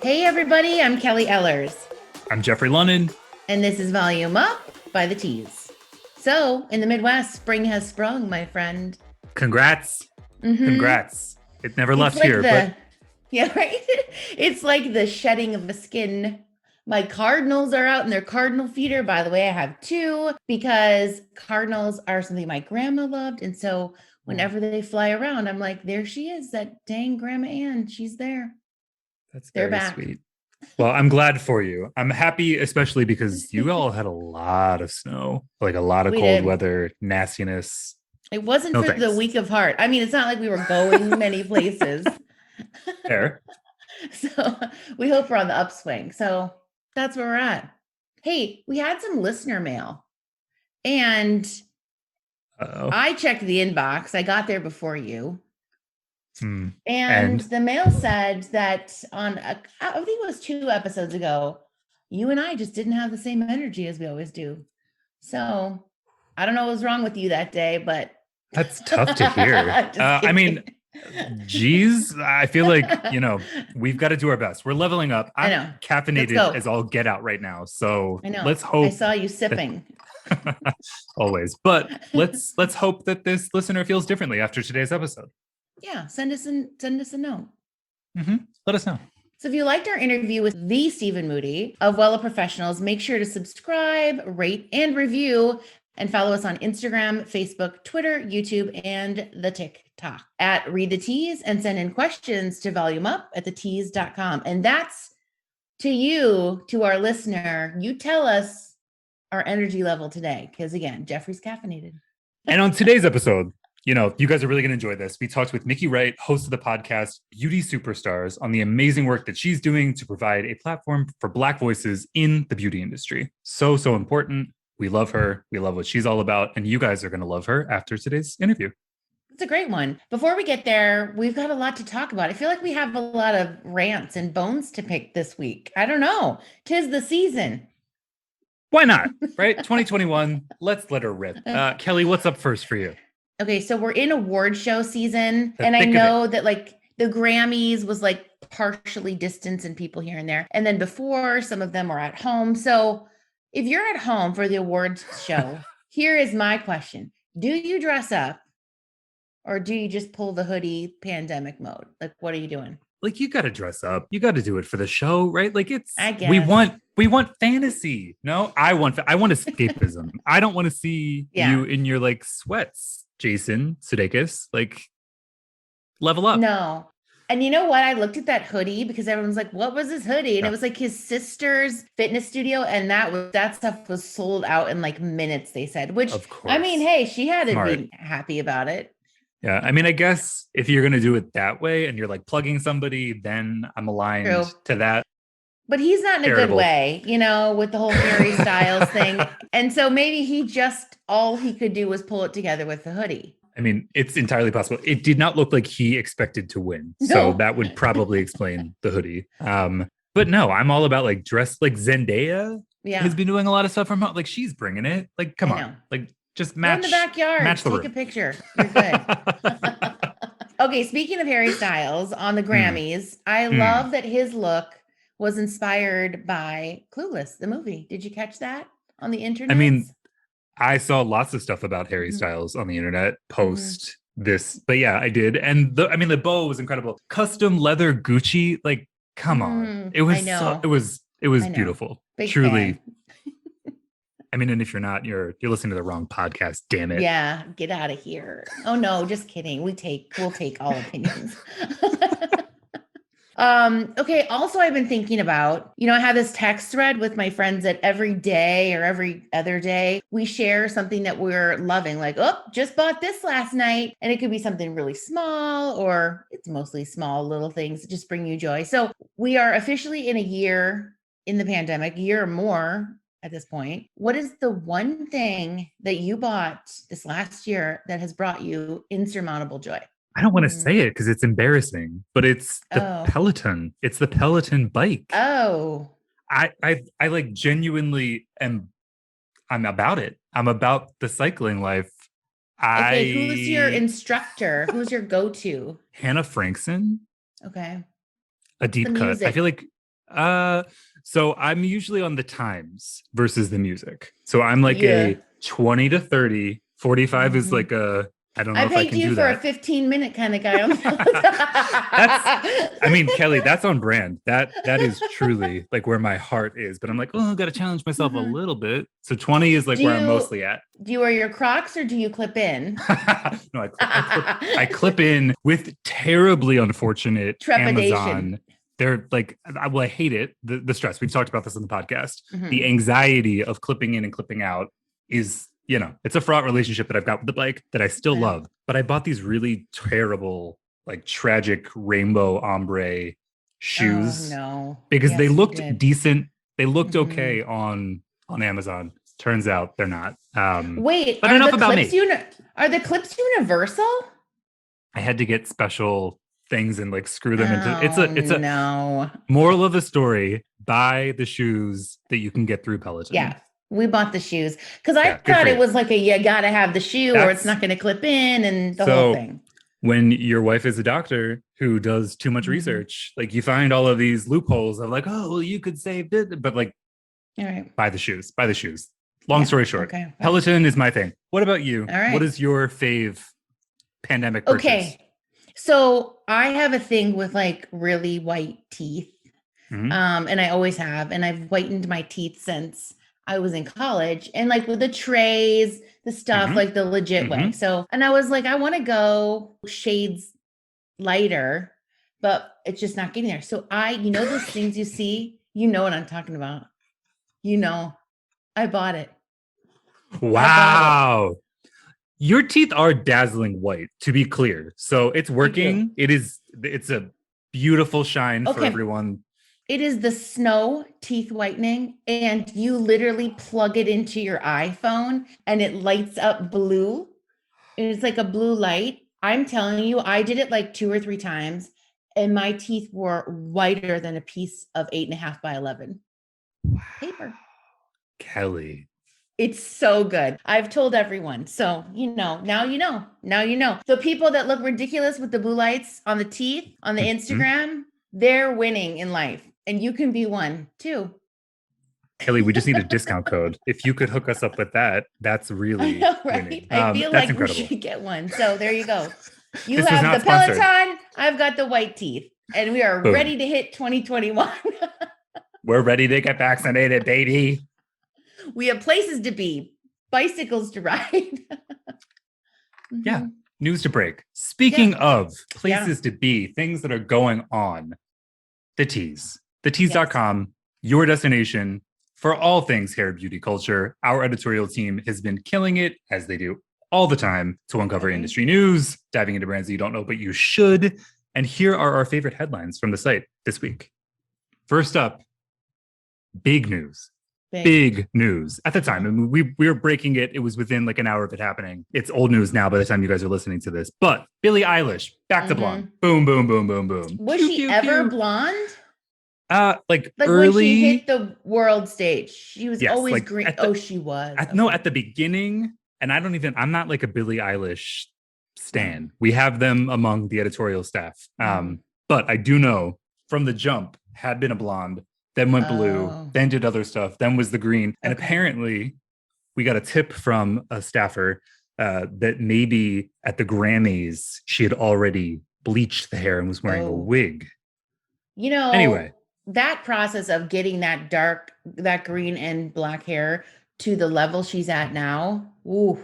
Hey everybody, I'm Kelly Ellers. I'm Jeffrey London. And this is Volume Up by TheTease. So, in the Midwest, spring has sprung, my friend. Congrats. Congrats. It never left like here, but... Yeah, right? It's like the shedding of the skin. My cardinals are out in their cardinal feeder. By the way, I have two because cardinals are something my grandma loved. And so whenever they fly around, I'm like, there she is, that dang Grandma Ann. She's there. That's They're very back. sweet. Well, I'm glad for you. I'm happy, especially because you all had a lot of snow, like a lot of cold weather, nastiness. It wasn't for the weak of heart. I mean, it's not like we were going many places. Fair. So we hope we're on the upswing. So that's where we're at. Hey, we had some listener mail and I checked the inbox. I got there before you. And the mail said that I think it was 2 episodes ago, you and I just didn't have the same energy as we always do. So I don't know what was wrong with you that day, but that's tough to hear. I mean, geez, I feel like, we've got to do our best. We're leveling up. I'm caffeinated as all get out right now. So let's hope. I saw you sipping. Always. But let's hope that this listener feels differently after today's episode. Yeah, send us a note. Let us know. So if you liked our interview with the Stephen Moody of Wella Professionals, make sure to subscribe, rate, and review, and follow us on Instagram, Facebook, Twitter, YouTube, and the TikTok at Read the Tease, and send in questions to volumeup@thetease.com. And that's to you, to our listener. You tell us our energy level today, because again, Jeffrey's caffeinated. And on today's episode, you guys are really going to enjoy this. We talked with Miki Wright, host of the podcast Beauty Superstars, on the amazing work that she's doing to provide a platform for Black voices in the beauty industry. So important. We love her. We love what she's all about. And you guys are going to love her after today's interview. It's a great one. Before we get there, we've got a lot to talk about. I feel like we have a lot of rants and bones to pick this week. I don't know. 'Tis the season. Why not? Right? 2021. Let's let her rip. Kelly, what's up first for you? Okay, so we're in award show season, and I know that like the Grammys was like partially distanced and people here and there. And then before, some of them are at home. So if you're at home for the awards show, here is my question. Do you dress up or do you just pull the hoodie pandemic mode? Like, what are you doing? Like, you got to dress up. You got to do it for the show, right? Like, I guess. we want fantasy. No, I want escapism. I don't want to see you in your like sweats. Jason Sudeikis, like, level up. No. And you know what? I looked at that hoodie because everyone's like, what was his hoodie? And it was like his sister's fitness studio. And that stuff was sold out in like minutes, they said, which, of course. I mean, hey, she had to be happy about it. Yeah. I mean, I guess if you're going to do it that way and you're like plugging somebody, then I'm aligned to that. But he's not in a good way, with the whole Harry Styles thing. And so maybe all he could do was pull it together with the hoodie. I mean, it's entirely possible. It did not look like he expected to win. No. So that would probably explain the hoodie. But no, I'm all about like dress like Zendaya has been doing a lot of stuff from home. Like, she's bringing it. Like, come on. Like, just match. Go in the backyard. Match the Take room. A picture. You're good. Okay, speaking of Harry Styles on the Grammys, I love that his look was inspired by Clueless, the movie. Did you catch that on the internet? I mean, I saw lots of stuff about Harry Styles on the internet post this, but yeah, I did. And the bow was incredible. Custom leather Gucci, like, come on. It was it was beautiful. Big truly. Fan. I mean, and if you're not, you're listening to the wrong podcast, damn it. Yeah, get out of here. Oh no, just kidding. We'll take all opinions. Okay. Also, I've been thinking about, I have this text thread with my friends that every day or every other day, we share something that we're loving. Like, oh, just bought this last night. And it could be something really small, or it's mostly small little things that just bring you joy. So we are officially in a year in the pandemic, a year or more at this point. What is the one thing that you bought this last year that has brought you insurmountable joy? I don't want to say it because it's embarrassing, but it's the Peloton. It's the Peloton bike. Oh. I like genuinely I'm about it. I'm about the cycling life. Okay, who's your instructor? Who's your go-to? Hannah Frankson. Okay. A deep cut. I feel like So I'm usually on the times versus the music. So I'm like Yeah. a 20 to 30, 45 is Mhm. like a, I don't I know if I pegged can you do for a that. 15-minute kind of guy on That's, I mean, the Kelly, that's on brand. That is truly like where my heart is. But I'm like, oh, I got to challenge myself a little bit. So 20 is like Do where I'm you mostly at. do you wear your Crocs or do you clip in? No, I clip in with terribly unfortunate Trepidation. Amazon. They're like, I hate it. The stress. We've talked about this on the podcast. The Mhm. anxiety of clipping in and clipping out is, it's a fraught relationship that I've got with the bike that I still Okay. love. But I bought these really terrible, like tragic rainbow ombre Oh shoes no. because they Yes, you looked did. decent. They looked Mhm. okay on Amazon. Turns out they're not. Wait, But enough about me. are the clips universal? I had to get special things and like screw them into Oh it's a no. moral of the story, buy the shoes that you can get through Yeah, Peloton. we bought the shoes because I Yeah, good thought for it you. was like a you gotta have the shoe or it's That's not going to clip in and the whole so thing. when your wife is a doctor who does too much Mhm. research, like you find all of these loopholes of like, oh, well, you could save it, but like All right. buy the shoes, buy the shoes. Long Yeah. story short, Okay. Fine. Peloton is my thing. What about you? All What right. is your fave pandemic purchase? Okay. So I have a thing with like really white teeth. Mhm. And I always have, and I've whitened my teeth since I was in college and like with the trays, the stuff, Mhm. like the legit way. Mhm. So, and I was like, I want to go shades lighter, but it's just not getting there. So those things you see, you know what I'm talking about. You know, I bought it. I bought it. Wow. Your teeth are dazzling white, to be clear. So it's Thank you. working. It's a beautiful shine for Okay. everyone. It is the snow teeth whitening, and you literally plug it into your iPhone and it lights up blue. And it's like a blue light. I'm telling you, I did it like 2 or 3 times, and my teeth were whiter than a piece of 8.5 by 11 paper. Kelly. It's so good. I've told everyone. So, now you know. Now you know. The people that look ridiculous with the blue lights on the teeth on the Mhm. Instagram, they're winning in life. And you can be one too. Kelly, we just need a discount code. If you could hook us up with that, that's I really know, right? winning. I feel That's like we incredible. should get one. So there you go. You This was have the not sponsored. Peloton, I've got the white teeth, and we are Boom. ready to hit 2021. We're ready to get vaccinated, baby. We have places to be, bicycles to ride. Yeah. Mhm. News to break. Yeah. Speaking of Yeah. places to be, things that are going on, the tease. Yes. TheTease.com, your destination for all things hair beauty culture. Our editorial team has been killing it, as they do all the time, to uncover Right. industry news, diving into brands that you don't know, but you should. And here are our favorite headlines from the site this week. First up, big news. Big news at the time. I mean, we were breaking it. It was within like an hour of it happening. It's old news now by the time you guys are listening to this. But Billie Eilish, back to blonde. Mhm. Boom, boom, boom, boom, boom. Was Pew, she pew, ever pew. blonde? Like Like when she hit early, the world stage, she was yes, always like green. at Oh, the she was. no, Okay. at the beginning, and I'm not like a Billie Eilish No. stan. We have them among the editorial staff. Mhm. But I do know from the jump had been a blonde, then went blue, Oh, then did other stuff, then was the green. And okay. apparently we got a tip from a staffer that maybe at the Grammys she had already bleached the hair and was wearing a Oh. wig. You Anyway, know, that process of getting that green and black hair to the level she's at now, ooh,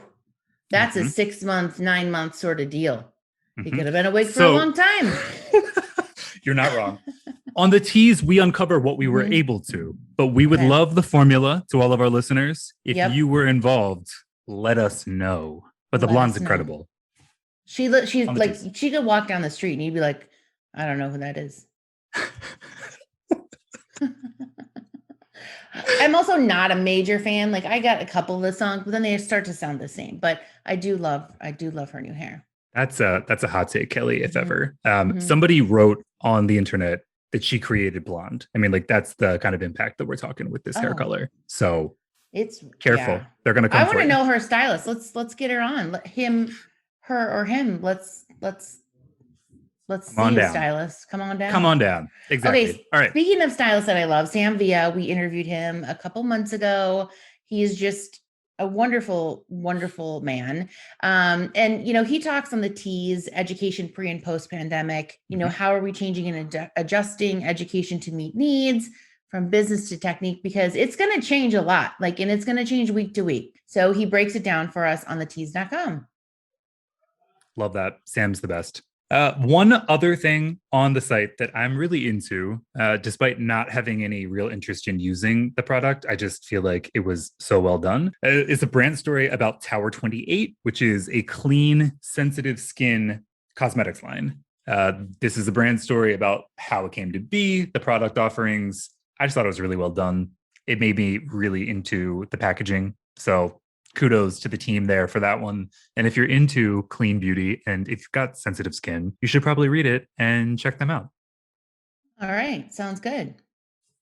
that's a mhm, 6 month, 9 month sort of deal. He mhm. could have been awake for a So long time. you're not wrong. On the tease, we uncover what we were Mhm. able to, but we would Okay. love the formula to all of our listeners. If Yep. you were involved, let us know. But the Let blonde's us know. incredible She's on the like, tease. she could walk down the street and you'd be like, I don't know who that is. I'm also not a major fan. Like I got a couple of the songs, but then they start to sound the same. But I do love her new hair. That's a hot take, Kelly, if Mhm. ever. Mhm. Somebody wrote on the internet that she created blonde. I mean, like that's the kind of impact that we're talking with this hair Oh, color. So it's yeah. careful. They're gonna I come want for to you. know her stylist. Let's get her on. Let him, her, or him. Let's Let's Come see on you, down. stylist. Come on down. Come on down. Exactly. Okay, All right. speaking of stylists that I love, Sam Villa, we interviewed him a couple months ago. He is just a wonderful, wonderful man. And he talks on the Tease education pre and post pandemic. How are we changing and adjusting education to meet needs from business to technique? Because it's going to change a lot, and it's going to change week to week. So he breaks it down for us on thetease.com. Love that. Sam's the best. One other thing on the site that I'm really into, despite not having any real interest in using the product, I just feel like it was so well done. It's a brand story about Tower 28, which is a clean, sensitive skin cosmetics line. This is a brand story about how it came to be, the product offerings. I just thought it was really well done. It made me really into the packaging. So kudos to the team there for that one. And if you're into clean beauty and if you've got sensitive skin, you should probably read it and check them out. All right. Sounds good.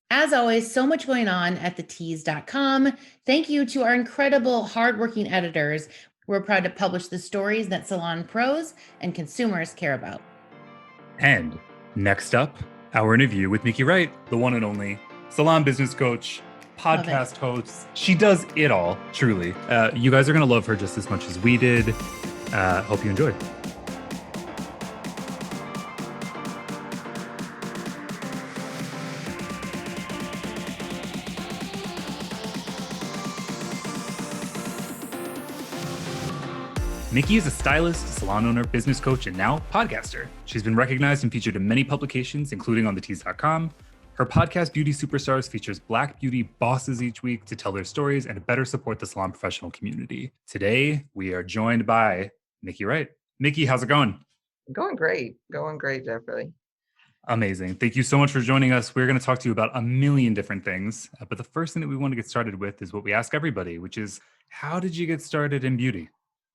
As always, so much going on at thetease.com. Thank you to our incredible, hardworking editors. We're proud to publish the stories that salon pros and consumers care about. And next up, our interview with Miki Wright, the one and only salon business coach, podcast host. She does it all, truly. You guys are going to love her just as much as we did. Hope you enjoy. Miki is a stylist, salon owner, business coach, and now podcaster. She's been recognized and featured in many publications, including on TheTease.com. Her podcast, Beauty Superstars, features Black beauty bosses each week to tell their stories and to better support the salon professional community. Today, we are joined by Miki Wright. Miki, how's it going? Going great, Jeffrey. Amazing. Thank you so much for joining us. We're going to talk to you about a million different things. But the first thing that we want to get started with is what we ask everybody, which is, how did you get started in beauty?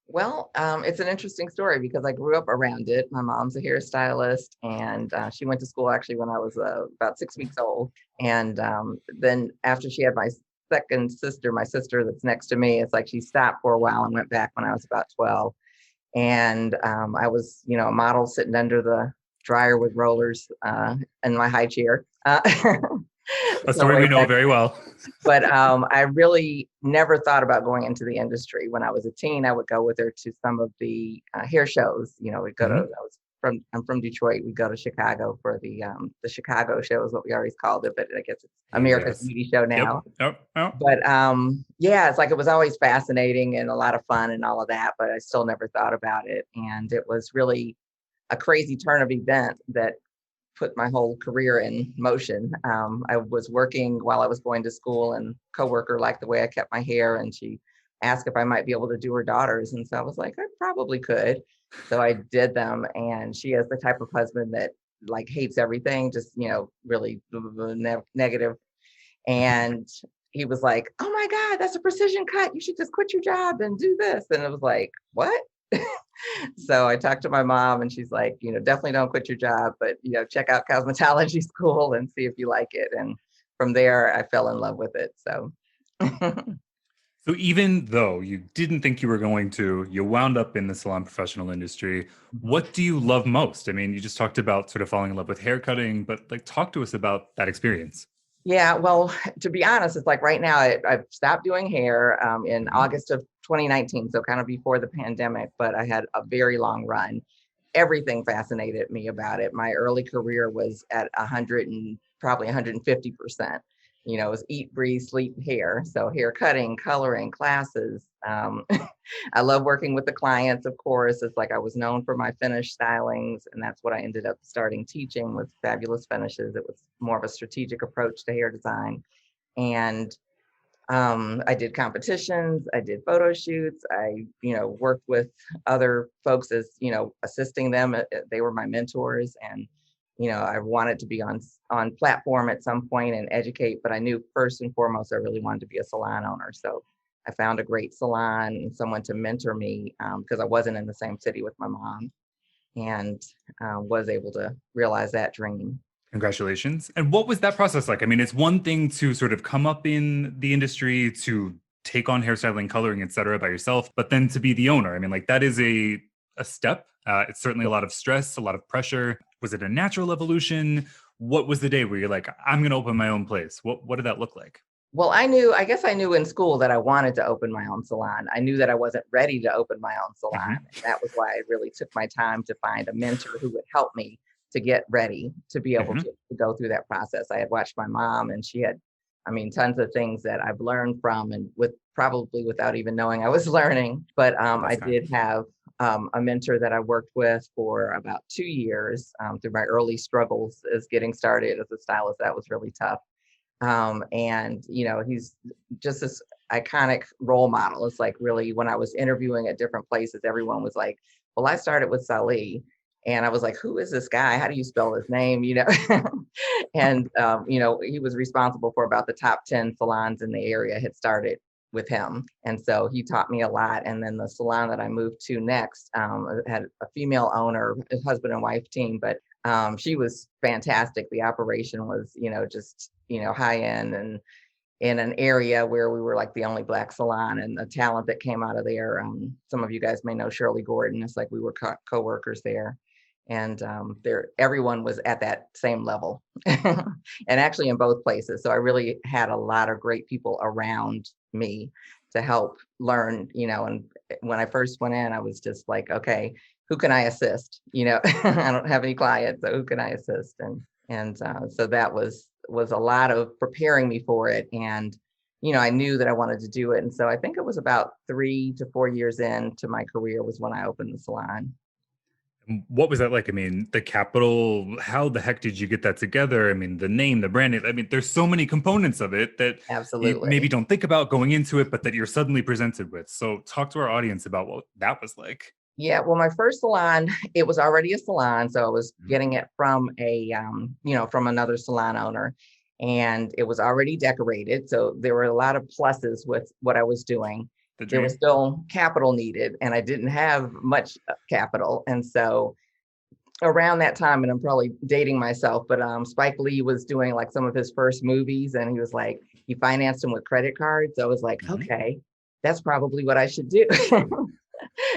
Well, it's an interesting story because I grew up around it. My mom's a hairstylist, and she went to school actually when I was about 6 weeks old. And then after she had my second sister, my sister that's next to me, it's like she stopped for a while and went back when I was about 12. And I was, a model sitting under the dryer with rollers in my high chair. A story we know very well. But I really never thought about going into the industry. When I was a teen, I would go with her to some of the hair shows. We'd go to. I'm from Detroit. We'd go to Chicago for the Chicago show is what we always called it, but I guess it's America's Beauty Show now. Yep. But it's like it was always fascinating and a lot of fun and all of that. But I still never thought about it, and it was really a crazy turn of event that put my whole career in motion. I was working while I was going to school, and coworker liked the way I kept my hair, and she asked if I might be able to do her daughters. And so I was like, I probably could. So I did them, and she is the type of husband that hates everything, just, really negative. And he was like, oh my God, that's a precision cut. You should just quit your job and do this. And it was like, what? So I talked to my mom, and she's like, definitely don't quit your job, but, check out cosmetology school and see if you like it. And from there, I fell in love with it. So. So even though you didn't think you were going to, you wound up in the salon professional industry. What do you love most? I mean, you just talked about sort of falling in love with hair cutting, but talk to us about that experience. Yeah, well, to be honest, it's like right now I've stopped doing hair in August of 2019, so kind of before the pandemic, but I had a very long run. Everything fascinated me about it. My early career was at 100 and probably 150%. It was eat, breathe, sleep, hair. So hair cutting, coloring, classes. I love working with the clients, of course. It's like I was known for my finish stylings, and that's what I ended up starting teaching with Fabulous Finishes. It was more of a strategic approach to hair design. And I did competitions, I did photo shoots, I, worked with other folks as, assisting them. They were my mentors, and I wanted to be on platform at some point and educate, but I knew first and foremost, I really wanted to be a salon owner. So I found a great salon and someone to mentor me because I wasn't in the same city with my mom, and was able to realize that dream. Congratulations. And what was that process like? I mean, it's one thing to sort of come up in the industry, to take on hairstyling, coloring, et cetera, by yourself, but then to be the owner. I mean, that is a step. It's certainly a lot of stress, a lot of pressure. Was it a natural evolution? What was the day where you're like, I'm going to open my own place? What did that look like? Well, I guess I knew in school that I wanted to open my own salon. I knew that I wasn't ready to open my own salon. Mhm. And that was why I really took my time to find a mentor who would help me to get ready to be able Mhm. to go through that process. I had watched my mom, and she had, I mean, tons of things that I've learned from, and with probably without even knowing I was learning. But I That's kind. did have a mentor that I worked with for about 2 years through my early struggles as getting started as a stylist. That was really tough. And he's just this iconic role model. It's like, really, when I was interviewing at different places, everyone was like, well, I started with Salih. And I was like, who is this guy? How do you spell his name? And he was responsible for about the top 10 salons in the area had started with him. And so he taught me a lot. And then the salon that I moved to next had a female owner, a husband and wife team, but she was fantastic. The operation was, just, high end, and in an area where we were like the only Black salon, and the talent that came out of there. Some of you guys may know Shirley Gordon. It's like we were co-workers there. And everyone was at that same level, and actually in both places. So I really had a lot of great people around me to help learn, and when I first went in, I was just like, okay, who can I assist? I don't have any clients, so who can I assist? And so that was a lot of preparing me for it. And I knew that I wanted to do it. And so I think it was about 3 to 4 years into my career was when I opened the salon. What was that like? I mean, the capital, how the heck did you get that together? I mean, the name, the brand, I mean, there's so many components of it that you maybe Absolutely. don't think about going into it, but that you're suddenly presented with. So talk to our audience about what that was like. Yeah, well, my first salon, it was already a salon, so I was Mhm. getting it from from another salon owner, and it was already decorated. So there were a lot of pluses with what I was doing. The There was dream. still capital needed, and I didn't have much capital, and so around that time, and I'm probably dating myself, but Spike Lee was doing like some of his first movies, and he was like, he financed them with credit cards. So I was like, Mhm. okay, that's probably what I should do.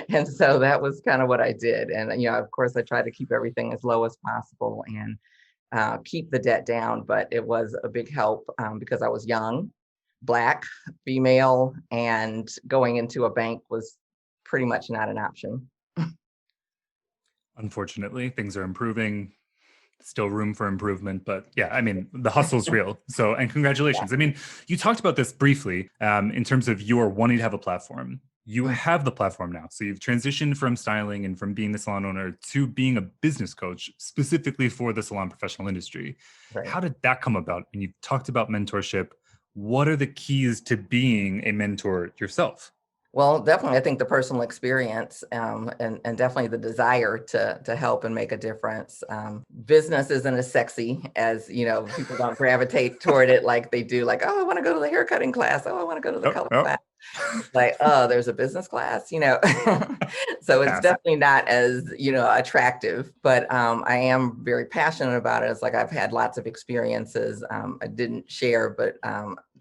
And so that was kind of what I did. And, of course, I tried to keep everything as low as possible and keep the debt down. But it was a big help because I was young, Black, female, and going into a bank was pretty much not an option. Unfortunately, things are improving. Still room for improvement, but yeah, I mean, the hustle's real. So, and Yeah. congratulations. I mean, you talked about this briefly in terms of your wanting to have a platform. You Mm, have the platform now. So you've transitioned from styling and from being the salon owner to being a business coach specifically for the salon professional industry. right. How did that come about? And you talked about mentorship. What are the keys to being a mentor yourself? Well, definitely, I think the personal experience and definitely the desire to help and make a difference. Business isn't as sexy as people don't gravitate toward it like they do. Like, oh, I want to go to the haircutting class. Oh, I want to go to the Oh, color oh. class. Like, oh, there's a business class. So it's Pass. definitely not as attractive. But I am very passionate about it. It's like I've had lots of experiences. I didn't share, but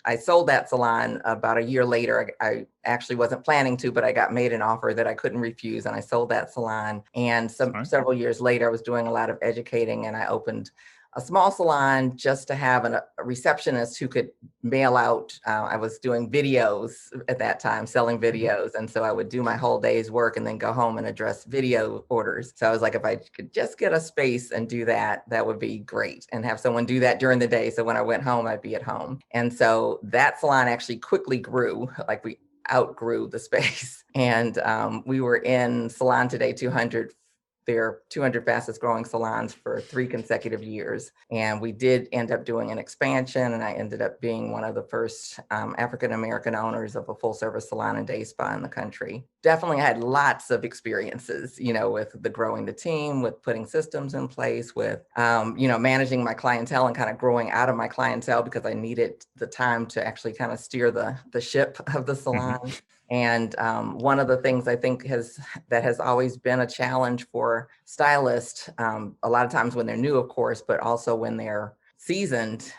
I sold that salon about a year later. I actually wasn't planning to, but I got made an offer that I couldn't refuse, and I sold that salon. And Smart. several years later, I was doing a lot of educating, and I opened a small salon just to have a receptionist who could mail out. I was doing videos at that time, selling Mhm. videos. And so I would do my whole day's work and then go home and address video orders. So I was like, if I could just get a space and do that, that would be great. And have someone do that during the day. So when I went home, I'd be at home. And so that salon actually quickly grew. Like we outgrew the space. And we were in Salon Today 200, their 200 fastest growing salons for 3 consecutive years. And we did end up doing an expansion, and I ended up being one of the first African-American owners of a full service salon and day spa in the country. Definitely had lots of experiences, with the growing the team, with putting systems in place, with, managing my clientele and kind of growing out of my clientele because I needed the time to actually kind of steer the ship of the Mhm. salon. And one of the things I think that has always been a challenge for stylists, a lot of times when they're new, of course, but also when they're seasoned,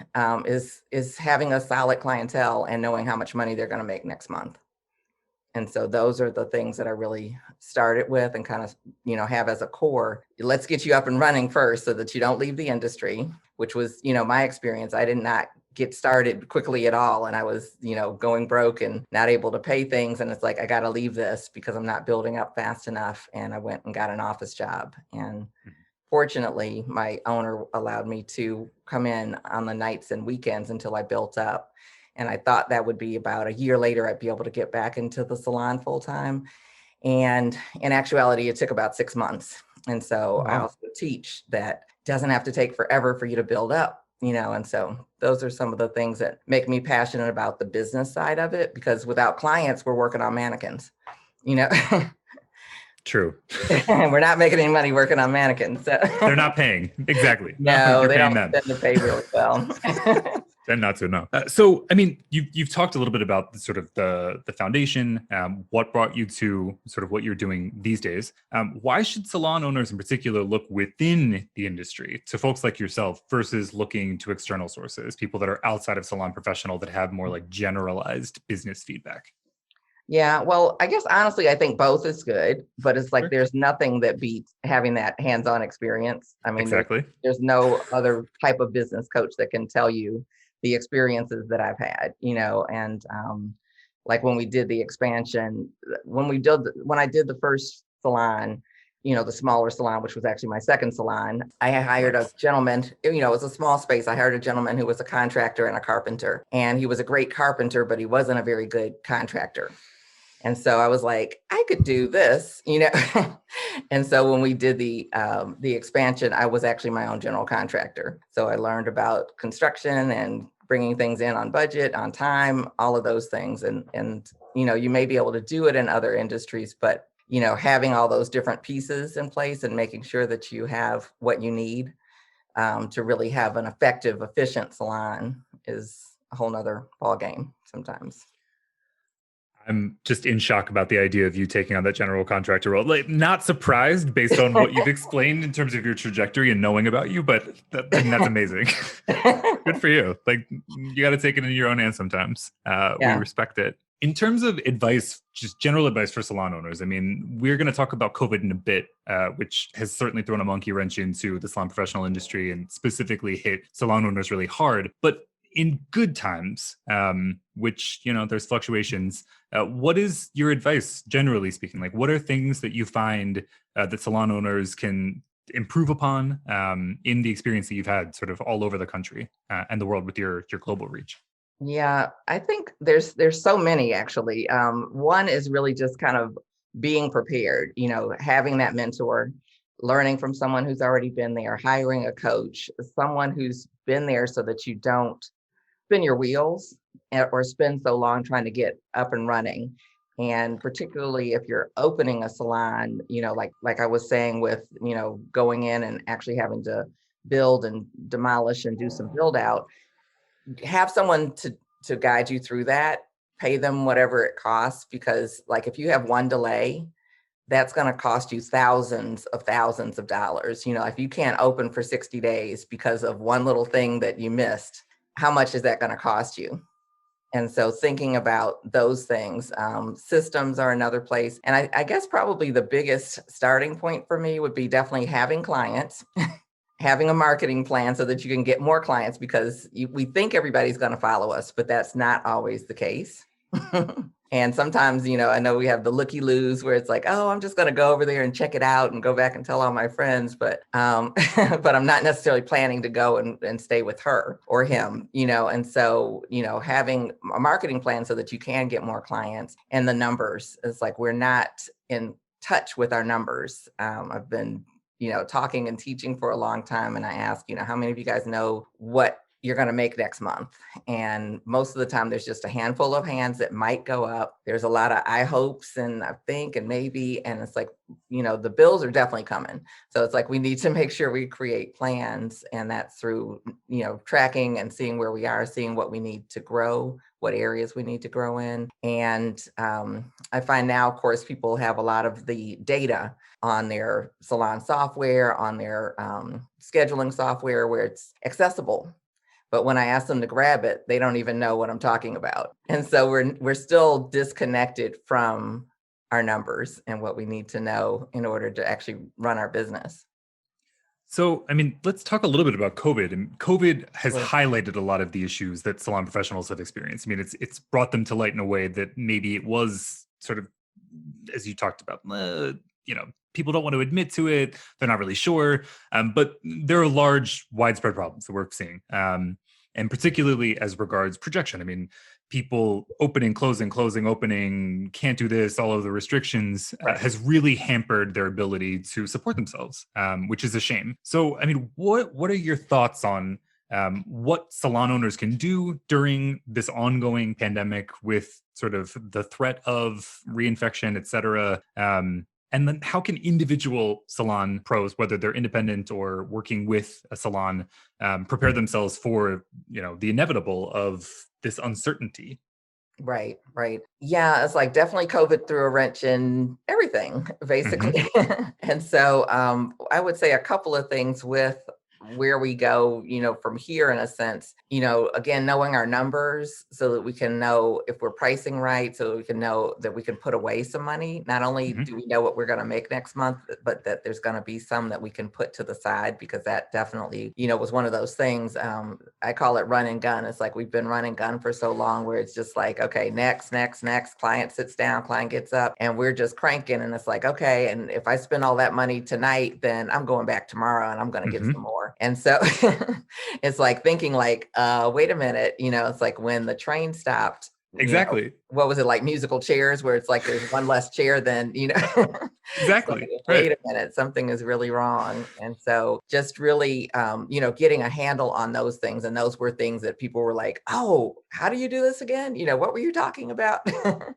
is having a solid clientele and knowing how much money they're going to make next month. And so those are the things that I really started with and kind of, have as a core. Let's get you up and running first so that you don't leave the industry, which was, my experience. I did not get started quickly at all. And I was, going broke and not able to pay things. And it's like, I got to leave this because I'm not building up fast enough. And I went and got an office job. And fortunately, my owner allowed me to come in on the nights and weekends until I built up. And I thought that would be about a year later, I'd be able to get back into the salon full time. And in actuality, it took about 6 months. And so I also teach that doesn't have to take forever for you to build up, and so those are some of the things that make me passionate about the business side of it, because without clients, we're working on mannequins, True. We're not making any money working on mannequins. So. They're not paying. Exactly. No, they don't tend to pay really well. Then not to know. So, I mean, you've talked a little bit about the foundation, what brought you to sort of what you're doing these days. Why should salon owners in particular look within the industry to folks like yourself versus looking to external sources, people that are outside of salon professional that have more like generalized business feedback? Yeah, well, I guess honestly, I think both is good, but it's like there's nothing that beats having that hands-on experience. I mean, exactly. There's no other type of business coach that can tell you the experiences that I've had, and like when we did the expansion, when I did the first salon, the smaller salon, which was actually my second salon, I hired a gentleman, it was a small space. I hired a gentleman who was a contractor and a carpenter, and he was a great carpenter, but he wasn't a very good contractor. And so I was like, I could do this, And so when we did the expansion, I was actually my own general contractor. So I learned about construction and bringing things in on budget, on time, all of those things. And you may be able to do it in other industries, but having all those different pieces in place and making sure that you have what you need to really have an effective, efficient salon is a whole nother ball game sometimes. I'm just in shock about the idea of you taking on that general contractor role. Like, not surprised based on what you've explained in terms of your trajectory and knowing about you, but that's amazing. Good for you. Like, you got to take it into your own hands sometimes. We respect it. In terms of advice, just general advice for salon owners, I mean, we're going to talk about COVID in a bit, which has certainly thrown a monkey wrench into the salon professional industry and specifically hit salon owners really hard. But in good times, which, there's fluctuations, what is your advice, generally speaking? Like, what are things that you find that salon owners can improve upon in the experience that you've had sort of all over the country and the world with your global reach? Yeah, I think there's so many, actually. One is really just kind of being prepared, having that mentor, learning from someone who's already been there, hiring a coach, someone who's been there so that you don't spin your wheels or spend so long trying to get up and running. And particularly if you're opening a salon, like I was saying with, going in and actually having to build and demolish and do some build out, have someone to guide you through that, pay them whatever it costs, because like if you have one delay, that's going to cost you thousands of dollars. If you can't open for 60 days because of one little thing that you missed, how much is that going to cost you? And so thinking about those things, systems are another place. And I guess probably the biggest starting point for me would be definitely having clients, having a marketing plan so that you can get more clients, because we think everybody's going to follow us, but that's not always the case. And sometimes, I know we have the looky-loos where it's like, oh, I'm just going to go over there and check it out and go back and tell all my friends. But but I'm not necessarily planning to go and stay with her or him, and so, having a marketing plan so that you can get more clients, and the numbers, it's like we're not in touch with our numbers. I've been, talking and teaching for a long time. And I ask, how many of you guys know what you're going to make next month? And most of the time there's just a handful of hands that might go up. There's a lot of I hopes and I think and maybe, and it's like, the bills are definitely coming. So it's like we need to make sure we create plans, and that's through, tracking and seeing where we are, seeing what we need to grow, what areas we need to grow in. And I find now, of course, people have a lot of the data on their salon software, on their scheduling software, where it's accessible. But when I ask them to grab it, they don't even know what I'm talking about. And so we're still disconnected from our numbers and what we need to know in order to actually run our business. So, I mean, let's talk a little bit about COVID. And COVID has Sure. highlighted a lot of the issues that salon professionals have experienced. I mean, it's brought them to light in a way that maybe it was sort of, as you talked about, people don't want to admit to it. They're not really sure. But there are large, widespread problems that we're seeing. And particularly as regards projection. I mean, people opening, closing, opening, can't do this, all of the restrictions Right. has really hampered their ability to support themselves, which is a shame. So, I mean, what are your thoughts on what salon owners can do during this ongoing pandemic with sort of the threat of reinfection, et cetera? And then how can individual salon pros, whether they're independent or working with a salon, prepare themselves for, the inevitable of this uncertainty? Right, right. Yeah, it's like definitely COVID threw a wrench in everything, Hmm. basically. And so I would say a couple of things with where we go, from here in a sense, again, knowing our numbers so that we can know if we're pricing right, so that we can know that we can put away some money. Not only Hmm. do we know what we're going to make next month, but that there's going to be some that we can put to the side, because that definitely, was one of those things. I call it run and gun. It's like we've been running gun for so long where it's just like, okay, next. Client sits down, client gets up, and we're just cranking. And it's like, okay, and if I spend all that money tonight, then I'm going back tomorrow and I'm going to get some Hmm. more. And so it's like thinking like, wait a minute, it's like when the train stopped, Exactly. what was it, like musical chairs, where it's like there's one less chair than, it's like, Exactly. Right. wait a minute, something is really wrong. And so just really, getting a handle on those things. And those were things that people were like, oh, how do you do this again? What were you talking about?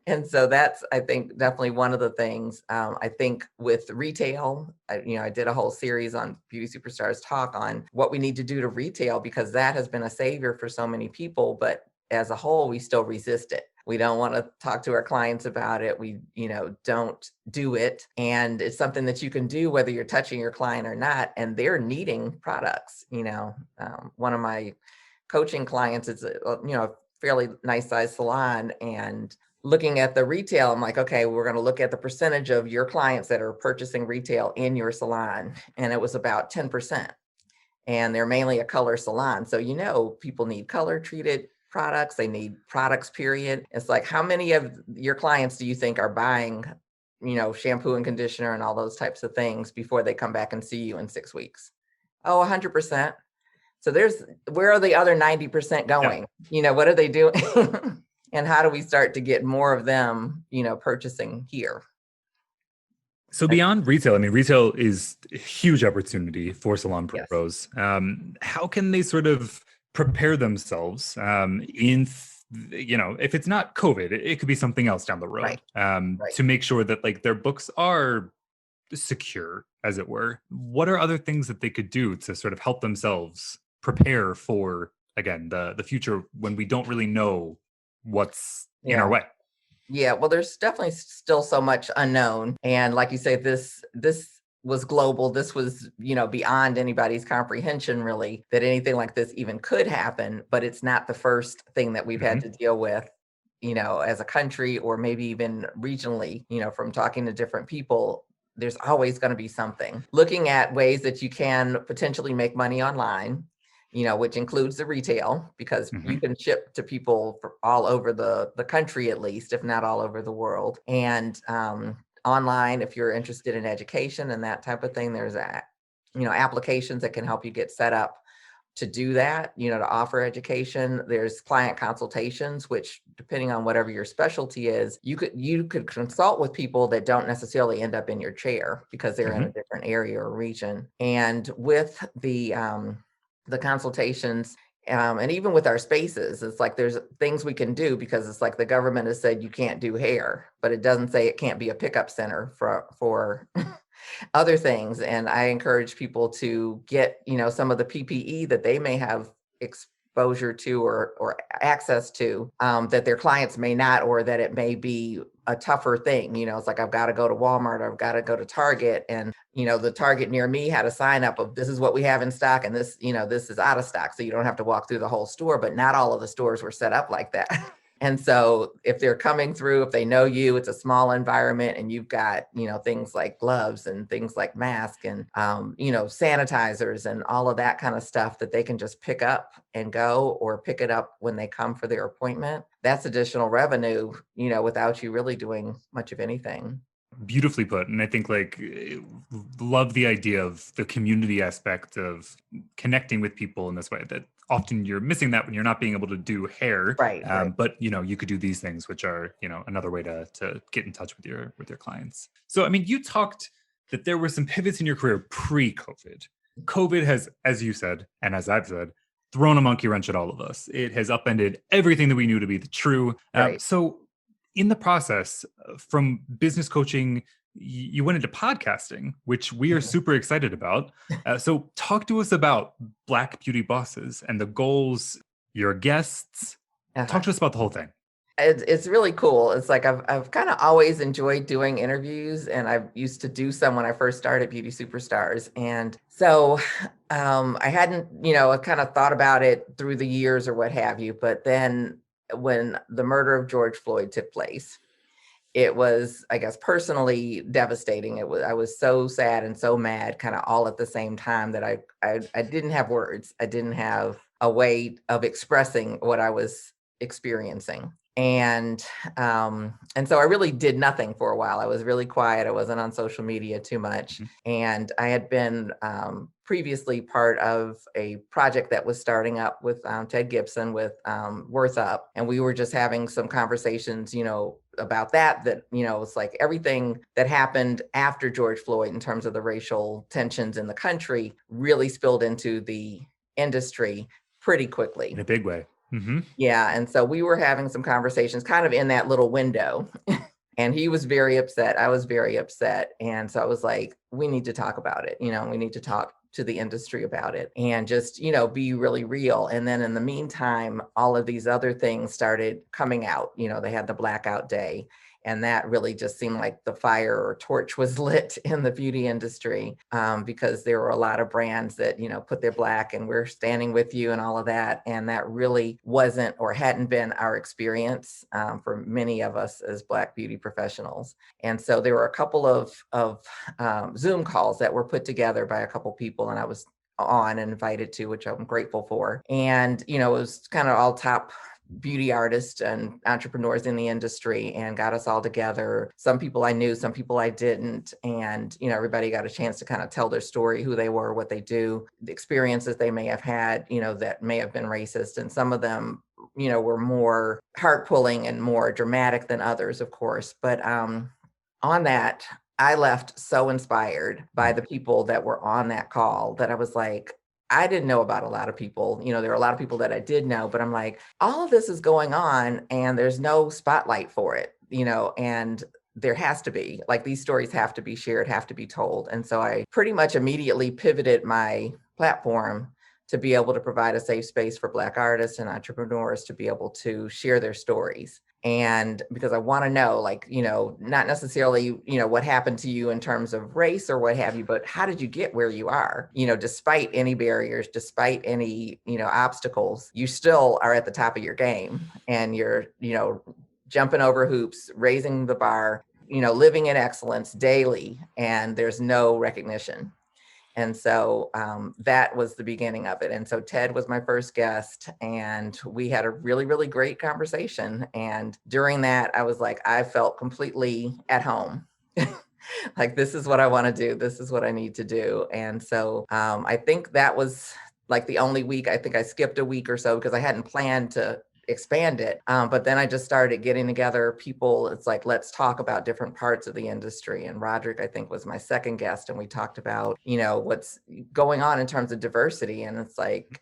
And so that's, I think, definitely one of the things. I think with retail, I did a whole series on Beauty Superstars Talk on what we need to do to retail, because that has been a savior for so many people. But as a whole, we still resist it. We don't want to talk to our clients about it. We, don't do it. And it's something that you can do whether you're touching your client or not. And they're needing products. One of my coaching clients is a fairly nice sized salon, and looking at the retail, I'm like, okay, we're going to look at the percentage of your clients that are purchasing retail in your salon. And it was about 10%. And they're mainly a color salon. So, people need color treated products. They need products, period. It's like, how many of your clients do you think are buying, shampoo and conditioner and all those types of things before they come back and see you in 6 weeks? Oh, 100%. So where are the other 90% Yeah. going? What are they doing? And how do we start to get more of them, purchasing here? So beyond retail, I mean, retail is a huge opportunity for salon Yes. pros. How can they sort of prepare themselves if it's not COVID, it could be something else down the Right. road, Right. to make sure that like their books are secure, as it were. What are other things that they could do to sort of help themselves prepare for, again, the future when we don't really know what's in our Yeah. way? Yeah, well, there's definitely still so much unknown. And like you say, this was global. This was, beyond anybody's comprehension, really, that anything like this even could happen. But it's not the first thing that we've had to Hmm. deal with, as a country, or maybe even regionally, from talking to different people. There's always going to be something. Looking at ways that you can potentially make money online, which includes the retail, because you Hmm. can ship to people all over the country, at least, if not all over the world. And online, if you're interested in education and that type of thing, there's applications that can help you get set up to do that, to offer education. There's client consultations, which, depending on whatever your specialty is, you could consult with people that don't necessarily end up in your chair because they're in a Hmm. different area or region. And with the consultations, and even with our spaces, it's like there's things we can do, because it's like the government has said you can't do hair, but it doesn't say it can't be a pickup center for other things. And I encourage people to get, some of the PPE that they may have exposure to or access to that their clients may not, or that it may be a tougher thing. It's like, I've got to go to Walmart, or I've got to go to Target, and the Target near me had a sign up of, this is what we have in stock, and this is out of stock, so you don't have to walk through the whole store. But not all of the stores were set up like that. And so if they're coming through, if they know you, it's a small environment, and you've got, things like gloves and things like masks and, sanitizers and all of that kind of stuff that they can just pick up and go, or pick it up when they come for their appointment. That's additional revenue, without you really doing much of anything. Beautifully put. And I think love the idea of the community aspect of connecting with people in this way, that often you're missing that when you're not being able to do hair. Right. But you could do these things, which are, another way to get in touch with your clients. So, I mean, you talked that there were some pivots in your career pre-COVID. COVID has, as you said, and as I've said, thrown a monkey wrench at all of us. It has upended everything that we knew to be the true. Right. So in the process, from business coaching, you went into podcasting, which we are super excited about. So talk to us about Black Beauty Bosses and the goals, your guests. Talk to us about the whole thing. It's really cool. It's like, I've kind of always enjoyed doing interviews, and I used to do some when I first started Beauty Superstars. And so I hadn't, I kind of thought about it through the years or what have you. But then when the murder of George Floyd took place, it was, I guess, personally devastating. I was so sad and so mad, kind of all at the same time, that I didn't have words. I didn't have a way of expressing what I was experiencing. And so I really did nothing for a while. I was really quiet. I wasn't on social media too much. And I had been previously part of a project that was starting up with Ted Gibson with Worth Up. And we were just having some conversations, about that, it's like everything that happened after George Floyd in terms of the racial tensions in the country really spilled into the industry pretty quickly. In a big way. Mm-hmm. Yeah. And so we were having some conversations kind of in that little window. And he was very upset. I was very upset. And so I was like, we need to talk about it. We need to talk to the industry about it and just, be really real. And then in the meantime, all of these other things started coming out. They had the blackout day. And that really just seemed like the fire or torch was lit in the beauty industry, because there were a lot of brands that, put their black and we're standing with you and all of that. And that really wasn't or hadn't been our experience for many of us as Black beauty professionals. And so there were a couple of Zoom calls that were put together by a couple people, and I was on and invited to, which I'm grateful for. And, it was kind of all top beauty artists and entrepreneurs in the industry, and got us all together. Some people I knew, some people I didn't. And, everybody got a chance to kind of tell their story, who they were, what they do, the experiences they may have had, that may have been racist. And some of them, were more heart pulling and more dramatic than others, of course. But on that, I left so inspired by the people that were on that call that I was like, I didn't know about a lot of people. There were a lot of people that I did know, but I'm like, all of this is going on and there's no spotlight for it, and there has to be, like, these stories have to be shared, have to be told. And so I pretty much immediately pivoted my platform to be able to provide a safe space for Black artists and entrepreneurs to be able to share their stories. And because I want to know, not necessarily, what happened to you in terms of race or what have you, but how did you get where you are? Despite any barriers, despite any, obstacles, you still are at the top of your game, and you're, jumping over hoops, raising the bar, living in excellence daily, and there's no recognition. And so that was the beginning of it. And so Ted was my first guest, and we had a really, really great conversation. And during that, I was like, I felt completely at home. Like, this is what I want to do. This is what I need to do. And so I think that was like the only week. I think I skipped a week or so because I hadn't planned to expand it. But then I just started getting together people. It's like, let's talk about different parts of the industry. And Roderick, I think, was my second guest. And we talked about, what's going on in terms of diversity. And it's like,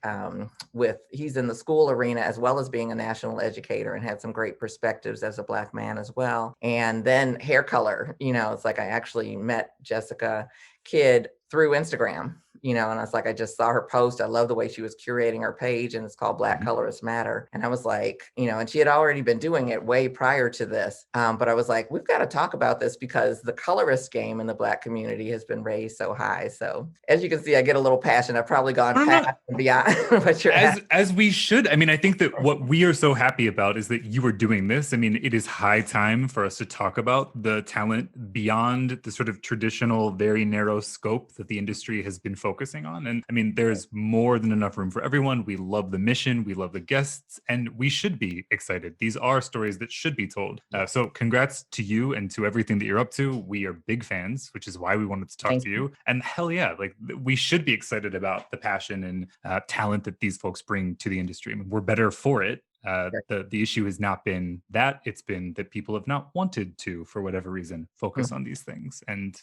he's in the school arena as well as being a national educator, and had some great perspectives as a Black man as well. And then hair color, it's like I actually met Jessica Kidd through Instagram. and I was like, I just saw her post. I love the way she was curating her page, and it's called Black Colorists Matter. And I was like, and she had already been doing it way prior to this. But I was like, we've got to talk about this because the colorist game in the Black community has been raised so high. So as you can see, I get a little passionate. I've probably gone past and beyond what you're as we should. I mean, I think that what we are so happy about is that you are doing this. I mean, it is high time for us to talk about the talent beyond the sort of traditional, very narrow scope that the industry has been focusing on. And I mean, there's more than enough room for everyone. We love the mission, we love the guests, and we should be excited. These are stories that should be told. So congrats to you and to everything that you're up to. We are big fans, which is why we wanted to talk to you. And hell yeah, like we should be excited about the passion and talent that these folks bring to the industry. I mean, we're better for it. The issue has not been that, it's been that people have not wanted to, for whatever reason, focus on these things. And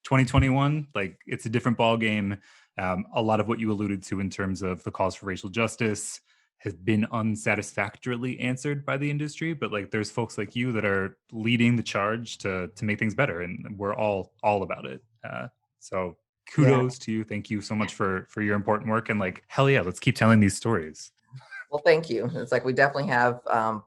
2021, like it's a different ball game. A lot of what you alluded to in terms of the calls for racial justice has been unsatisfactorily answered by the industry, but like there's folks like you that are leading the charge to make things better, and we're all about it. So kudos to you. Thank you so much for your important work, and like hell yeah, let's keep telling these stories. Well, thank you. It's like we definitely have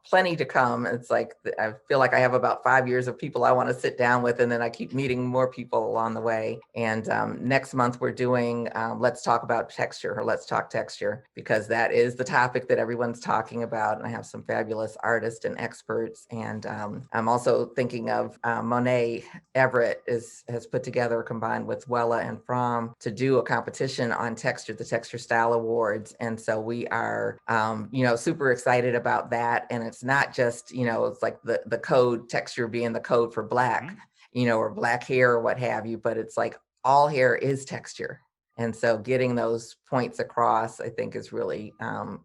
plenty to come. It's like I feel like I have about 5 years of people I want to sit down with, and then I keep meeting more people along the way. And next month we're doing Let's Talk About Texture, or Let's Talk Texture, because that is the topic that everyone's talking about. And I have some fabulous artists and experts. And I'm also thinking of Monet Everett has put together, combined with Wella and From, to do a competition on texture, the Texture Style Awards. And so we are super excited about that. And it's not just, it's like the code texture being the code for Black, or Black hair or what have you, but it's like all hair is texture. And so getting those points across, I think, is really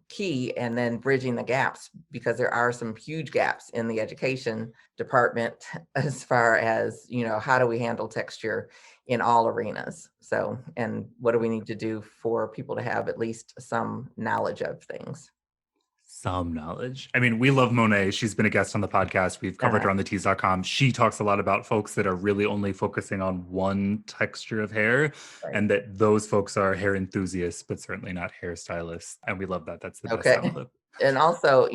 key. And then bridging the gaps, because there are some huge gaps in the education department as far as, how do we handle texture in all arenas? So, and what do we need to do for people to have at least some knowledge of things? Some knowledge. I mean, we love Monet. She's been a guest on the podcast. We've covered her on TheTease.com. She talks a lot about folks that are really only focusing on one texture of hair, and that those folks are hair enthusiasts, but certainly not hairstylists. And we love that. That's the best outlet. And also,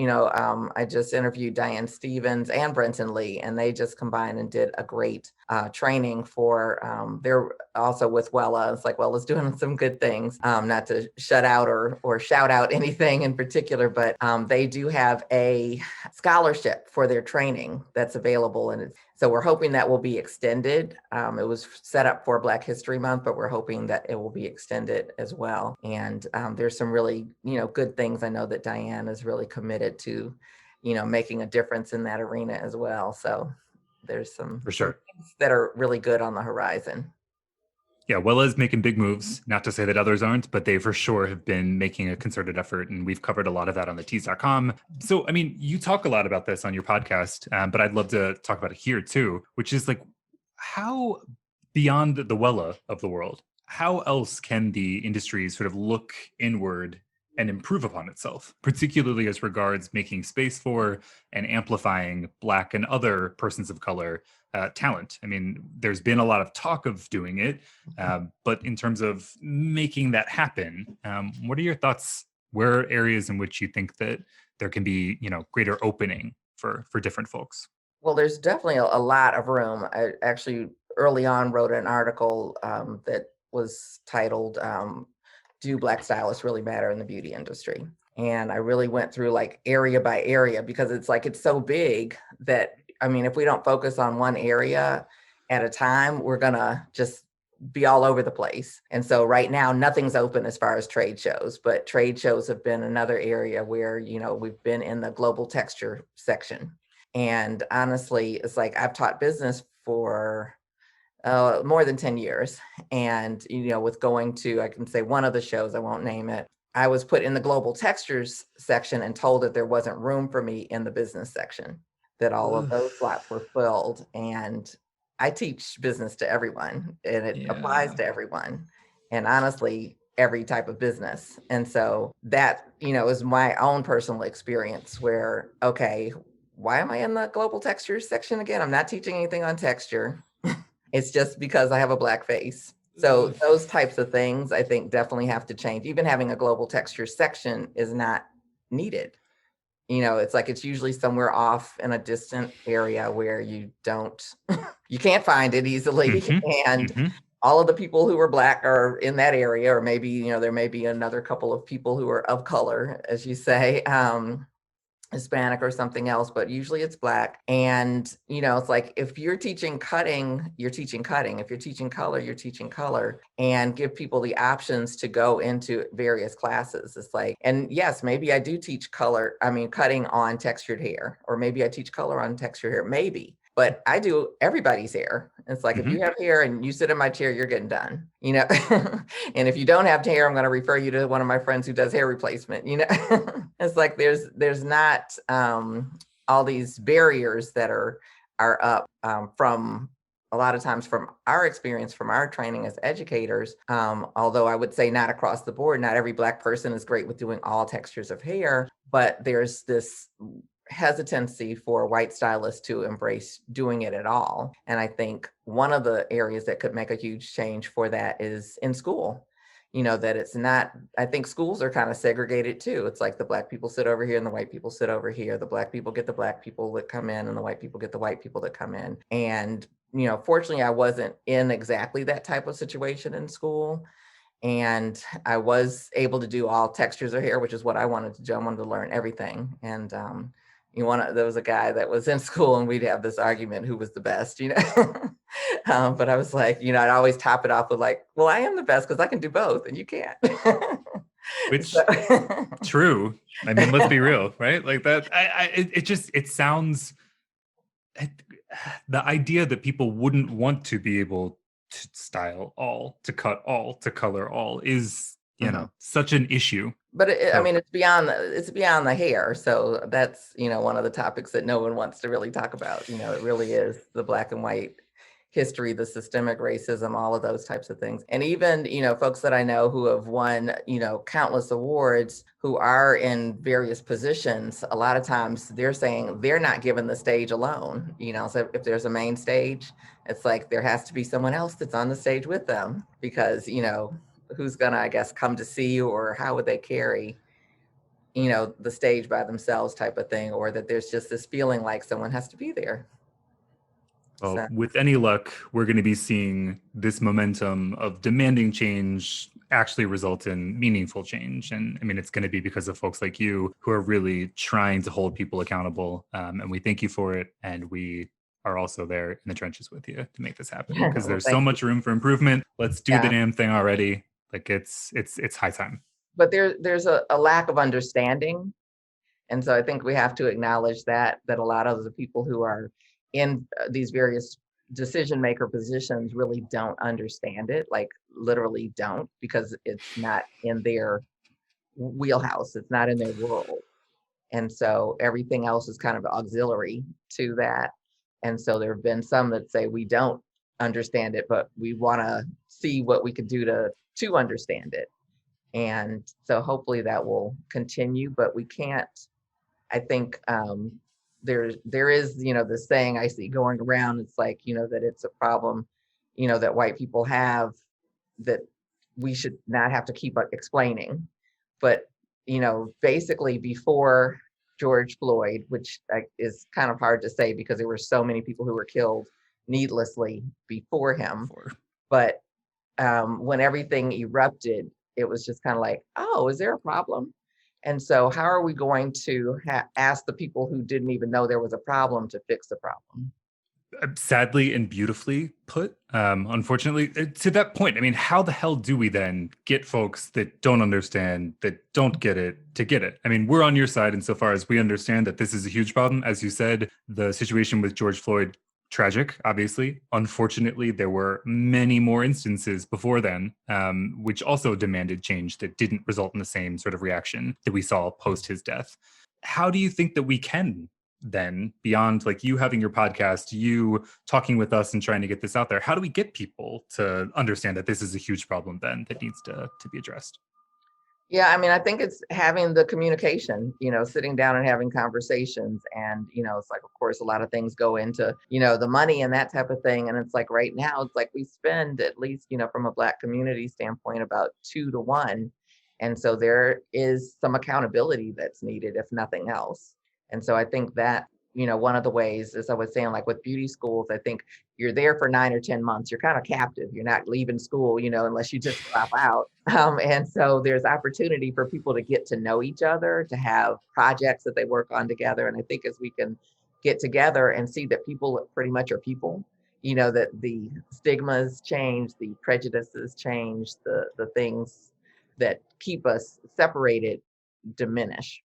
I just interviewed Diane Stevens and Brenton Lee, and they just combined and did a great training for, they're also with Wella. It's like Wella's doing some good things, not to shut out or shout out anything in particular, but they do have a scholarship for their training that's available. And so we're hoping that will be extended. It was set up for Black History Month, but we're hoping that it will be extended as well. And there's some really, good things. I know that Diane is really committed to, making a difference in that arena as well. So there's some for sure things that are really good on the horizon. Yeah, Wella's making big moves. Not to say that others aren't, but they for sure have been making a concerted effort, and we've covered a lot of that on TheTease.com. So, I mean, you talk a lot about this on your podcast, but I'd love to talk about it here too, which is like how beyond the Wella of the world, how else can the industry sort of look inward and improve upon itself, particularly as regards making space for and amplifying Black and other persons of color talent? I mean, there's been a lot of talk of doing it, but in terms of making that happen, what are your thoughts? Where are areas in which you think that there can be, greater opening for different folks? Well, there's definitely a lot of room. I actually early on wrote an article that was titled, Do Black Stylists Really Matter in the Beauty Industry? And I really went through like area by area, because it's like, it's so big that, I mean, if we don't focus on one area at a time, we're gonna just be all over the place. And so right now, nothing's open as far as trade shows, but trade shows have been another area where, we've been in the global texture section. And honestly, it's like I've taught business for more than 10 years. And, with going to, I can say one of the shows, I won't name it, I was put in the global textures section and told that there wasn't room for me in the business section, that all of those slots were filled. And I teach business to everyone, and it applies to everyone. And honestly, every type of business. And so that, is my own personal experience where, okay, why am I in the global textures section again? I'm not teaching anything on texture. It's just because I have a Black face. So those types of things, I think, definitely have to change. Even having a global texture section is not needed. It's like it's usually somewhere off in a distant area where you can't find it easily. And all of the people who are Black are in that area, or maybe, there may be another couple of people who are of color, as you say, Hispanic or something else, but usually it's Black. And, it's like, if you're teaching cutting, you're teaching cutting. If you're teaching color, you're teaching color, and give people the options to go into various classes. It's like, and yes, maybe I do teach cutting on textured hair, or maybe I teach color on textured hair, maybe. But I do everybody's hair. It's like, if you have hair and you sit in my chair, you're getting done, and if you don't have hair, I'm going to refer you to one of my friends who does hair replacement, It's like, there's not all these barriers that are up from a lot of times from our experience, from our training as educators. Although I would say not across the board, not every Black person is great with doing all textures of hair, but there's this hesitancy for white stylists to embrace doing it at all. And I think one of the areas that could make a huge change for that is in school. That it's not, I think schools are kind of segregated too. It's like the Black people sit over here and the white people sit over here. The Black people get the Black people that come in, and the white people get the white people that come in. And, fortunately, I wasn't in exactly that type of situation in school. And I was able to do all textures of hair, which is what I wanted to do. I wanted to learn everything. And there was a guy that was in school, and we'd have this argument who was the best, but I was like, I'd always top it off with like, well, I am the best because I can do both and you can't. Which true. I mean, let's be real, right? Like that. It sounds, the idea that people wouldn't want to be able to style all, to cut all, to color all is, such an issue. But I mean, it's beyond the hair. So that's, one of the topics that no one wants to really talk about. It really is the Black and white history, the systemic racism, all of those types of things. And even, folks that I know who have won, countless awards, who are in various positions, a lot of times they're saying they're not given the stage alone. So if there's a main stage, it's like there has to be someone else that's on the stage with them, because, who's gonna, I guess, come to see, or how would they carry, the stage by themselves type of thing, or that there's just this feeling like someone has to be there. Well, with any luck, we're going to be seeing this momentum of demanding change actually result in meaningful change. And I mean, it's going to be because of folks like you who are really trying to hold people accountable. And we thank you for it. And we are also there in the trenches with you to make this happen, because there's so much room for improvement. Let's do the damn thing already. Like it's high time. But there's a lack of understanding. And so I think we have to acknowledge that a lot of the people who are in these various decision maker positions really don't understand it, like literally don't, because it's not in their wheelhouse. It's not in their world. And so everything else is kind of auxiliary to that. And so there have been some that say, we don't understand it, but we want to see what we could do to understand it. And so hopefully that will continue, but we can't, I think, there is, this saying I see going around. It's like, that it's a problem, that white people have, that we should not have to keep explaining. But, basically before George Floyd, which is kind of hard to say because there were so many people who were killed needlessly before him. But when everything erupted, it was just kind of like, oh, is there a problem? And so how are we going to ask the people who didn't even know there was a problem to fix the problem? Sadly and beautifully put. Unfortunately, to that point, I mean, how the hell do we then get folks that don't understand, that don't get it, to get it? I mean, we're on your side insofar as we understand that this is a huge problem. As you said, the situation with George Floyd, tragic, obviously. Unfortunately, there were many more instances before then, which also demanded change that didn't result in the same sort of reaction that we saw post his death. How do you think that we can then, beyond like you having your podcast, you talking with us and trying to get this out there, how do we get people to understand that this is a huge problem then that needs to be addressed? Yeah, I mean, I think it's having the communication, sitting down and having conversations. And, it's like, of course, a lot of things go into, the money and that type of thing. And it's like right now, it's like we spend at least, from a Black community standpoint, about 2 to 1. And so there is some accountability that's needed, if nothing else. And so I think that, one of the ways, as I was saying, like with beauty schools, I think you're there for 9 or 10 months. You're kind of captive. You're not leaving school, unless you just drop out. And so there's opportunity for people to get to know each other, to have projects that they work on together. And I think as we can get together and see that people pretty much are people, that the stigmas change, the prejudices change, the things that keep us separated diminish.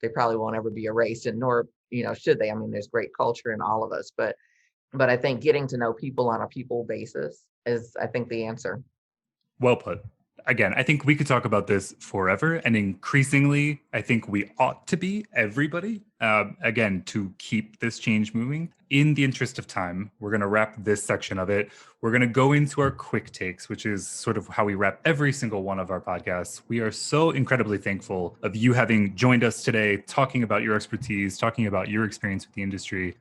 They probably won't ever be erased, and nor, should they. I mean, there's great culture in all of us, but I think getting to know people on a people basis is, I think, the answer. Well put. Again, I think we could talk about this forever, and increasingly, I think we ought to be everybody, again, to keep this change moving. In the interest of time, we're going to wrap this section of it. We're going to go into our quick takes, which is sort of how we wrap every single one of our podcasts. We are so incredibly thankful of you having joined us today, talking about your expertise, talking about your experience with the industry.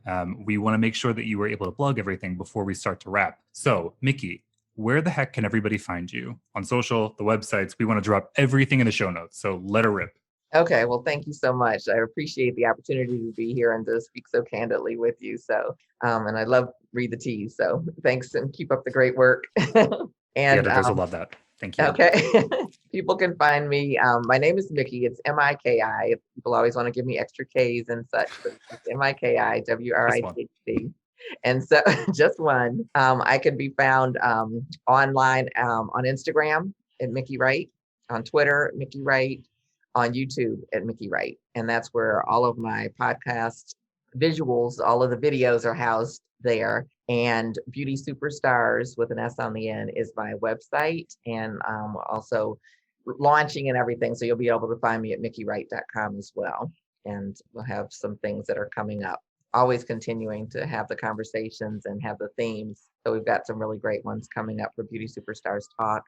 We want to make sure that you were able to plug everything before we start to wrap. So, Miki, where the heck can everybody find you? On social, the websites? We want to drop everything in the show notes, so let her rip. Okay, well, thank you so much. I appreciate the opportunity to be here and to speak so candidly with you. So, and I love TheTease. So thanks, and keep up the great work. The editors will love that. Thank you. Okay. People can find me. My name is Miki. It's Miki. People always want to give me extra Ks and such, but it's MikiWright. And so just one. I can be found online on Instagram at Miki Wright, on Twitter, Miki Wright, on YouTube at Miki Wright. And that's where all of my podcast visuals, all of the videos are housed there. And Beauty Superstars with an S on the end is my website, and also launching and everything. So you'll be able to find me at MikiWright.com as well. And we'll have some things that are coming up. Always continuing to have the conversations and have the themes. So we've got some really great ones coming up for Beauty Superstars Talk.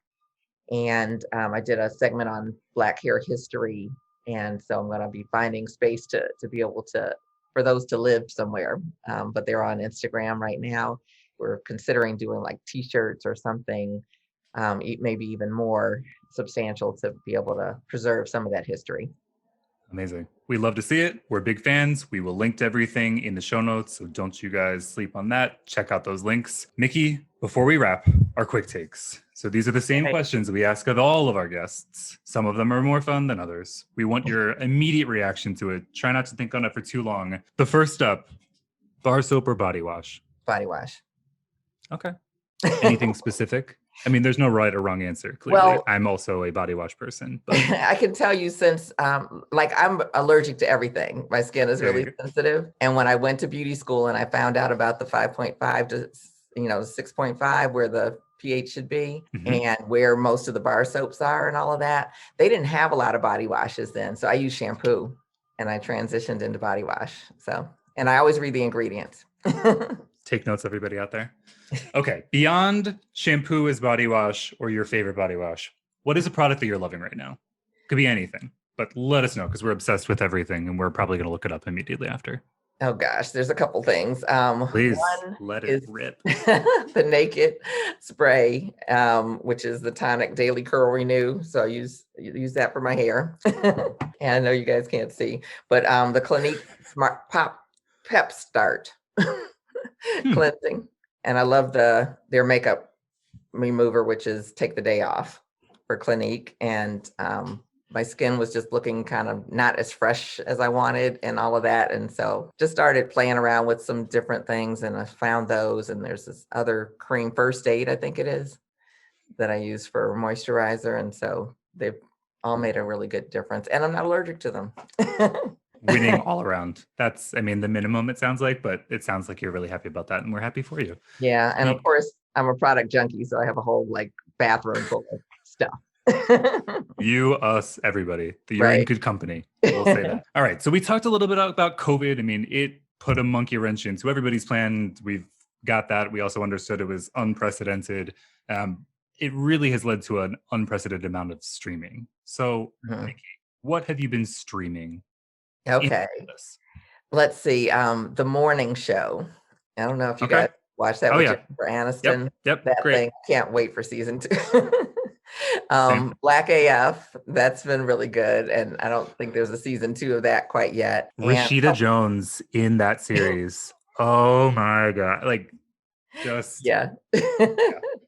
And I did a segment on Black hair history. And so I'm going to be finding space to be able to, for those to live somewhere. But they're on Instagram right now. We're considering doing like t-shirts or something, maybe even more substantial, to be able to preserve some of that history. Amazing. We love to see it. We're big fans. We will link to everything in the show notes, so don't you guys sleep on that. Check out those links. Miki, before we wrap, our quick takes. So these are the same questions we ask of all of our guests. Some of them are more fun than others. We want your immediate reaction to it. Try not to think on it for too long. The first up, bar soap or body wash? Body wash. Okay. Anything specific? I mean, there's no right or wrong answer. Clearly, well, I'm also a body wash person. But I can tell you, since like I'm allergic to everything. My skin is really sensitive. And when I went to beauty school and I found out about the 5.5 to 6.5, where the pH should be, and where most of the bar soaps are and all of that, they didn't have a lot of body washes then. So I used shampoo, and I transitioned into body wash. So, and I always read the ingredients. Take notes, everybody out there. Okay, beyond shampoo as body wash or your favorite body wash, what is a product that you're loving right now? Could be anything, but let us know, because we're obsessed with everything and we're probably going to look it up immediately after. Oh gosh, there's a couple things. Please, let it rip. The Naked spray, which is the tonic daily curl renew. So I use that for my hair. And I know you guys can't see, but the Clinique Smart Pep Start cleansing. And I love their makeup remover, which is Take the Day Off for Clinique. And my skin was just looking kind of not as fresh as I wanted and all of that. And so just started playing around with some different things, and I found those. And there's this other cream, First Aid, I think it is, that I use for moisturizer. And so they've all made a really good difference. And I'm not allergic to them. Winning all around. That's, I mean, the minimum, it sounds like, but it sounds like you're really happy about that, and we're happy for you. Yeah. And of course, I'm a product junkie, so I have a whole bathroom full of stuff. You, us, everybody. You're in good company. We'll say that. All right. So we talked a little bit about COVID. I mean, it put a monkey wrench into everybody's plan. We've got that. We also understood it was unprecedented. it really has led to an unprecedented amount of streaming. So, Nikki, what have you been streaming? Okay. Let's see. The morning show. I don't know if you guys watch that with Jennifer Aniston. Yep. That Great. thing. Can't wait for season 2. Black AF. That's been really good. And I don't think there's a season 2 of that quite yet. Rashida Jones in that series. Oh my God. Like, just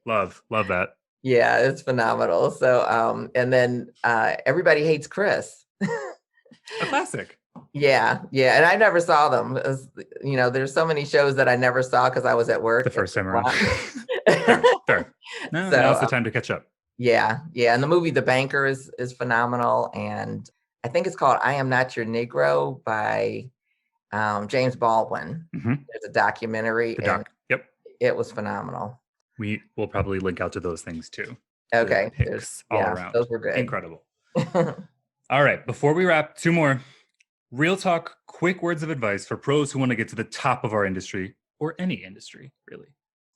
love that. Yeah, it's phenomenal. So and then Everybody Hates Chris. A classic. Yeah. And I never saw them. There's so many shows that I never saw because I was at work the first time around. Fair. No, so, now's the time to catch up. Yeah. And the movie The Banker is phenomenal, and I think it's called I Am Not Your Negro by James Baldwin. There's a documentary. It was phenomenal. We will probably link out to those things too. Okay. All around. Those were good. Incredible. All right. Before we wrap, 2 more. Real talk, quick words of advice for pros who want to get to the top of our industry, or any industry, really.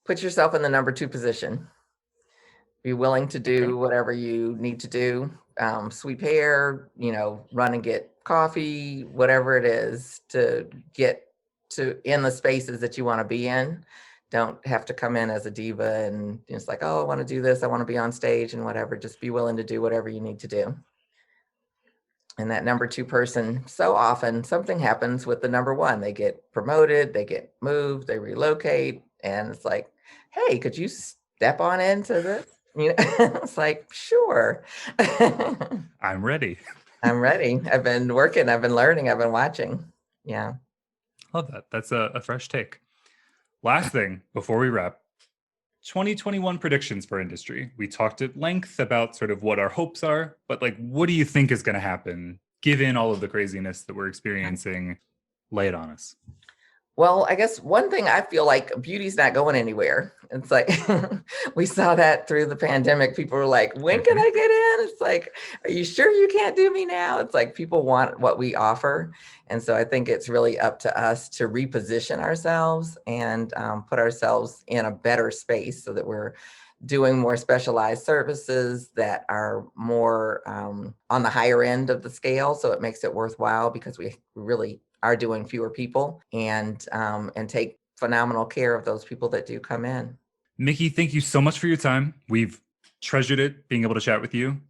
Put yourself in the number 2 position. Be willing to do whatever you need to do. Sweep hair, run and get coffee, whatever it is to get to in the spaces that you want to be in. Don't have to come in as a diva and it's like, oh, I want to do this. I want to be on stage and whatever. Just be willing to do whatever you need to do. And that number 2 person, so often something happens with the number 1. They get promoted, they get moved, they relocate. And it's like, hey, could you step on into this? It's like, sure. I'm ready. I'm ready. I've been working. I've been learning. I've been watching. Yeah. Love that. That's a fresh take. Last thing before we wrap, 2021 predictions for industry. We talked at length about sort of what our hopes are, but what do you think is going to happen given all of the craziness that we're experiencing? Lay it on us. Well, I guess one thing I feel like beauty's not going anywhere. It's like we saw that through the pandemic. People were like, when can I get in? It's like, are you sure you can't do me now? It's like people want what we offer. And so I think it's really up to us to reposition ourselves and put ourselves in a better space so that we're doing more specialized services that are more on the higher end of the scale. So it makes it worthwhile because we really are doing fewer people and take phenomenal care of those people that do come in. Miki, thank you so much for your time. We've treasured it being able to chat with you.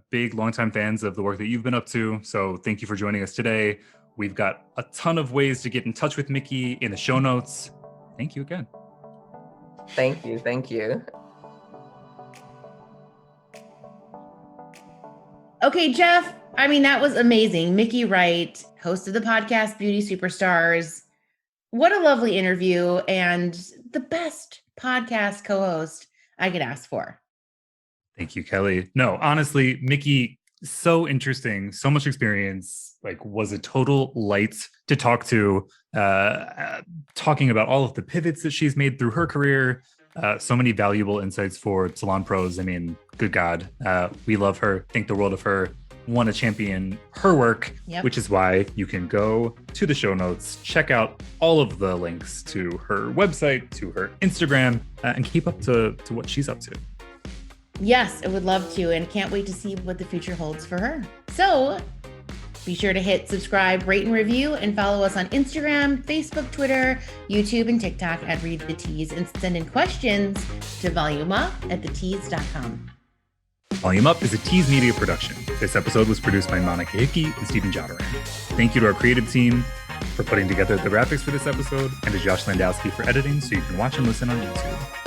Big, longtime fans of the work that you've been up to. So thank you for joining us today. We've got a ton of ways to get in touch with Miki in the show notes. Thank you again. Thank you. Thank you. Okay, Jeff. I mean, that was amazing. Miki Wright, host of the podcast Beauty Superstars. What a lovely interview and the best podcast co-host I could ask for. Thank you, Kelly. No, honestly, Miki, so interesting, so much experience, was a total light to talk to, talking about all of the pivots that she's made through her career. So many valuable insights for salon pros. I mean, good God, we love her, think the world of her. Want to champion her work, which is why you can go to the show notes, check out all of the links to her website, to her Instagram, and keep up to what she's up to. Yes, I would love to, and can't wait to see what the future holds for her. So be sure to hit subscribe, rate, and review, and follow us on Instagram, Facebook, Twitter, YouTube, and TikTok at Read the Tease, and send in questions to volumeup@thetease.com. Volume Up is a Tease Media production. This episode was produced by Monica Hickey and Stephen Jodaran. Thank you to our creative team for putting together the graphics for this episode, and to Josh Landowski for editing so you can watch and listen on YouTube.